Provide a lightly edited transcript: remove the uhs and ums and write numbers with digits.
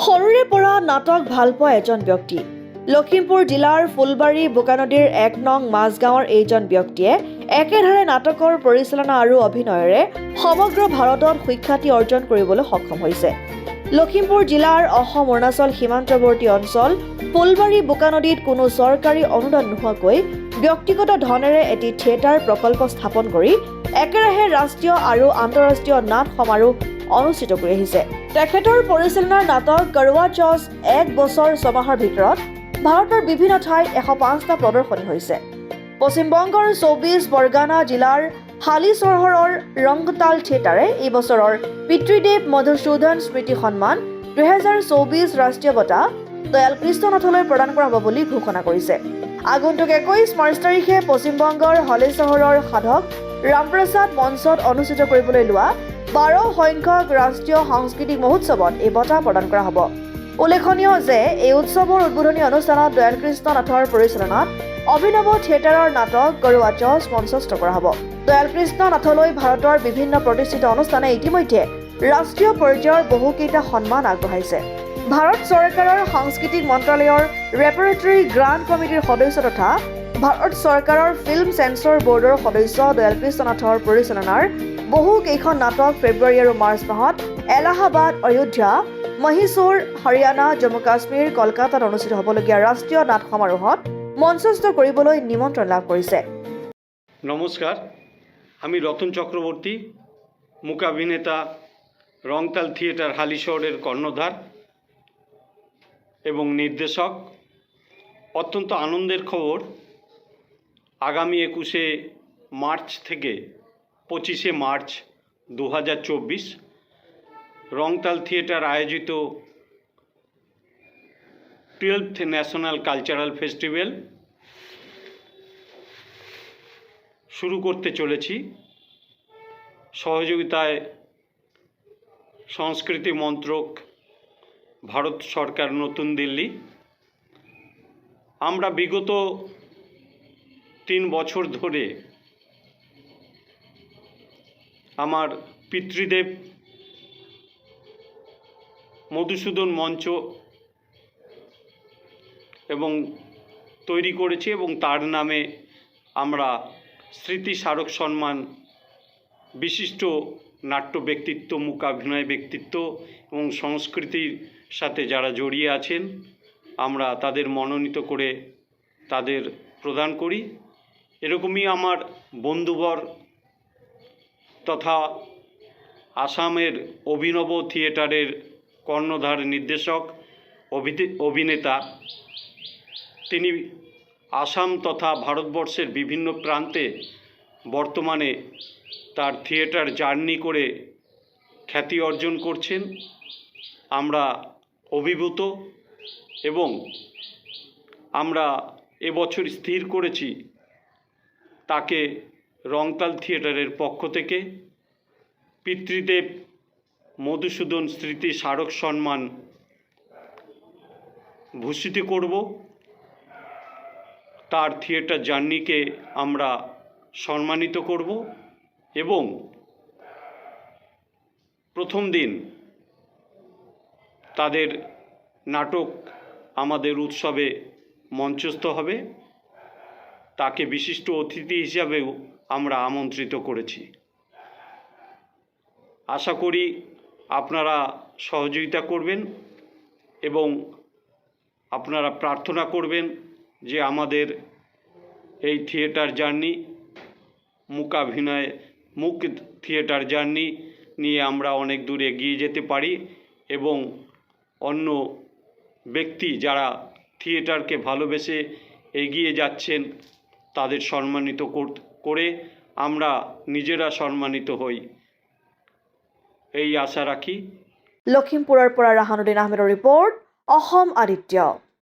সৰুৰে পৰা নাটক ভাল পোৱা এজন ব্যক্তি লখিমপুৰ জিলাৰ ফুলবাৰী বোকানদীৰ ১ নং মাজগাঁৱৰ এইজন ব্যক্তিয়ে একেধাৰে নাটকৰ পৰিচালনা আৰু অভিনয়েৰে সমগ্ৰ ভাৰতত সুখ্যাতি অৰ্জন কৰিবলৈ সক্ষম হৈছে। লখিমপুৰ জিলাৰ অসম অৰুণাচল সীমান্তৱৰ্তী অঞ্চল ফুলবাৰী বোকানদীত কোনো চৰকাৰী অনুদান নোহোৱাকৈ ব্যক্তিগত ধনেৰে এটি থিয়েটাৰ প্ৰকল্প স্থাপন কৰি একেৰাহে ৰাষ্ট্ৰীয় আৰু আন্তঃৰাষ্ট্ৰীয় নাট সমাৰোহ অনুষ্ঠিত কৰি আহিছে। তেখেতৰ পৰিচালনাৰ নাটক কৰৱা চৌথ ১ বছৰ ৬ মাহৰ ভিতৰত ভাৰতৰ বিভিন্ন ঠাইত ১০৫টা প্ৰদৰ্শনী হৈছে। পশ্চিম বংগৰ ২৪ পৰগানা জিলাৰ হালি চহৰৰ ৰংগতাল থিয়েটাৰে এই বছৰৰ পিতৃদেৱ মধুসূদন স্মৃতি সন্মান ২০২৪ ৰাষ্ট্ৰীয় বঁটা দয়াল কৃষ্ণনাথলৈ প্ৰদান কৰা হ'ব বুলি ঘোষণা কৰিছে। আগন্তুক ২১ মাৰ্চ তাৰিখে পশ্চিম বংগৰ হালি চহৰৰ সাধক ৰামপ্ৰসাদ মঞ্চত অনুষ্ঠিত কৰিবলৈ লোৱা ১২ সংখ্যক ৰাষ্ট্ৰীয় সাংস্কৃতিক মহোৎসৱত এই বঁটা প্ৰদান কৰা হ'ব। উল্লেখনীয় যে এই উৎসৱৰ উদ্বোধনী অনুষ্ঠানত দয়াল কৃষ্ণ নাথৰ পৰিচালনাত অভিনৱ থিয়েটাৰৰ নাটক কৰৱা চৌথ মঞ্চস্থ কৰা হ'ব। দয়াল কৃষ্ণ নাথলৈ ভাৰতৰ বিভিন্ন প্ৰতিষ্ঠিত অনুষ্ঠানে ইতিমধ্যে ৰাষ্ট্ৰীয় পৰ্যায়ৰ বহুকেইটা সন্মান আগবঢ়াইছে। ভাৰত চৰকাৰৰ সাংস্কৃতিক মন্ত্ৰালয়ৰ ৰেপাৰেটৰী গ্ৰাণ্ট কমিটিৰ সদস্য তথা ভাৰত চৰকাৰৰ ফিল্ম চেন্সৰ বৰ্ডৰ সদস্য দয়াল কৃষ্ণ নাথৰ পৰিচালনাৰ বহুকেইখন নাটক ফেব্ৰুৱাৰী আৰু মাৰ্চ মাহত এলাহাবাদ, অযোধ্যা, মহীশূৰ, হাৰিয়ানা, জম্মু কাশ্মীৰ, কলকাতাত অনুষ্ঠিত হ'বলগীয়া ৰাষ্ট্ৰীয় নাট সমাৰোহত মঞ্চস্থ কৰিবলৈ নিমন্ত্ৰণ লাভ কৰিছে। নমস্কার, আমি রতন চক্রবর্তী, মূকাভিনেতা, রংতাল থিয়েটার হালিশহরের কর্ণধার এবং নির্দেশক। অত্যন্ত আনন্দের খবর, আগামী ২১শে মার্চ থেকে ২৫শে মার্চ ২০২৪ রংতাল থিয়েটার আয়োজিত 12th ন্যাশনাল কালচারাল ফেস্টিভ্যাল শুরু করতে চলেছি। সহযোগিতায় সংস্কৃতি মন্ত্রক, ভারত সরকার, নতুন দিল্লি। আমরা বিগত ৩ বছর ধরে আমার পিতৃদেব মধুসূদন মঞ্চ এবং তৈরি করেছি এবং তার নামে আমরা স্মৃতি স্মারক সম্মান বিশিষ্ট নাট্য ব্যক্তিত্ব, মূকাভিনয় ব্যক্তিত্ব এবং সংস্কৃতির সাথে যারা জড়িয়ে আছেন আমরা তাদের মনোনীত করে তাদের প্রদান করি। এরকমই আমার বন্ধুবর তথা আসামের অভিনব থিয়েটারের কর্ণধার, নির্দেশক, অভিনেতা, তিনি আসাম তথা ভারতবর্ষের বিভিন্ন প্রান্তে বর্তমানে তার থিয়েটার জার্নি করে খ্যাতি অর্জন করছেন। আমরা অভিভূত এবং আমরা এবছর স্থির করেছি তাকে রংতাল থিয়েটারের পক্ষ থেকে পিতৃদেব মধুসূদন স্মৃতি স্মারক সম্মান ভূষিত করব। তার থিয়েটার জার্নিকে আমরা সম্মানিত করব এবং প্রথম দিন তাদের নাটক আমাদের উৎসবে মঞ্চস্থ হবে। তাকে বিশিষ্ট অতিথি হিসাবেও আমরা আমন্ত্রিত করেছি। আশা করি আপনারা সহযোগিতা করবেন এবং আপনারা প্রার্থনা করবেন যে আমাদের এই থিয়েটার জার্নি, মূক থিয়েটার জার্নি নিয়ে আমরা অনেক দূর এগিয়ে যেতে পারি এবং অন্য ব্যক্তি যারা থিয়েটারকে ভালোবেসে এগিয়ে যাচ্ছেন তাদের সম্মানিত করে আমরা নিজেরা সম্মানিত হই, এই আশা রাখি। লখিমপুৰৰ পৰা ৰাহানুদ্দিন আহমেদৰ ৰিপৰ্ট, অসম আদিত্য।